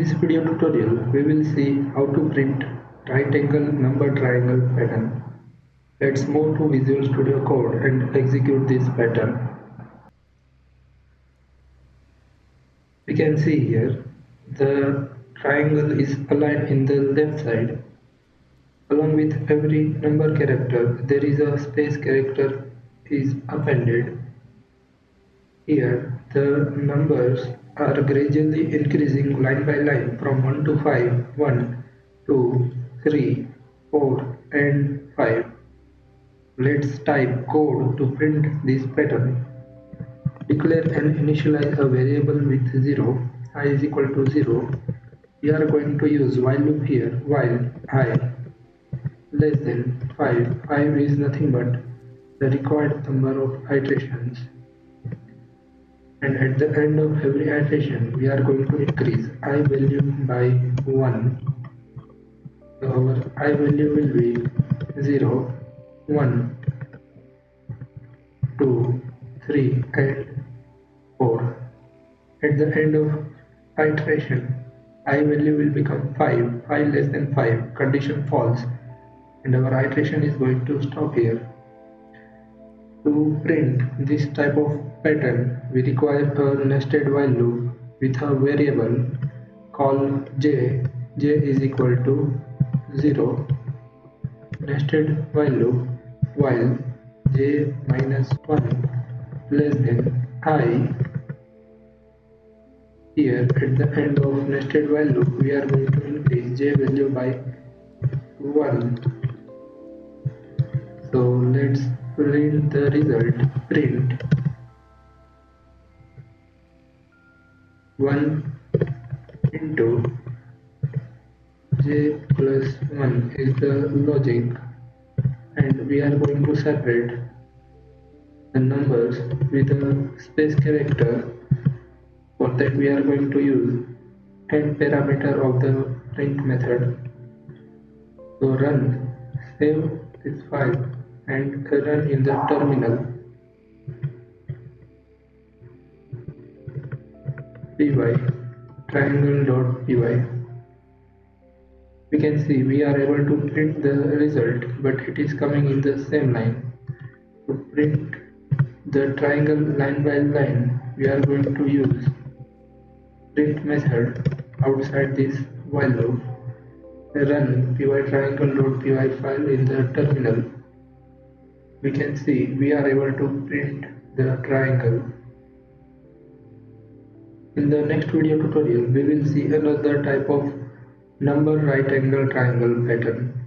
this video tutorial, we will see how to print right angle number triangle pattern. Let's move to Visual Studio Code and execute this pattern. We can see here the triangle is aligned in the left side. Along with every number character, there is a space character is appended. Here, the numbers are gradually increasing line by line from 1 to 5, 1, 2, 3, 4, and 5. Let's type code to print this pattern. Declare and initialize a variable with 0, I is equal to 0. We are going to use while loop here, while I less than 5. 5 is nothing but the required number of iterations. And at the end of every iteration, we are going to increase I value by 1. So our I value will be 0, 1, 2, 3, and 4. At the end of iteration, I value will become 5, 5 less than 5, condition false, and our iteration is going to stop here. To print this type of pattern, we require a nested while loop with a variable called j. J is equal to 0. Nested while loop while j minus 1 less than I. Here at the end of nested while loop, we are going to increase j value by 1. So let's print the result. Print 1 into j plus 1 is the logic, and we are going to separate the numbers with a space character. For that we are going to use end parameter of the print method. So run, save this file and run in the terminal. py triangle.py. We can see we are able to print the result, but it is coming in the same line. To print the triangle line by line, we are going to use print method outside this while loop. Run py triangle.py file in the terminal. We can see we are able to print the triangle. In the next video tutorial, we will see another type of number right angle triangle pattern.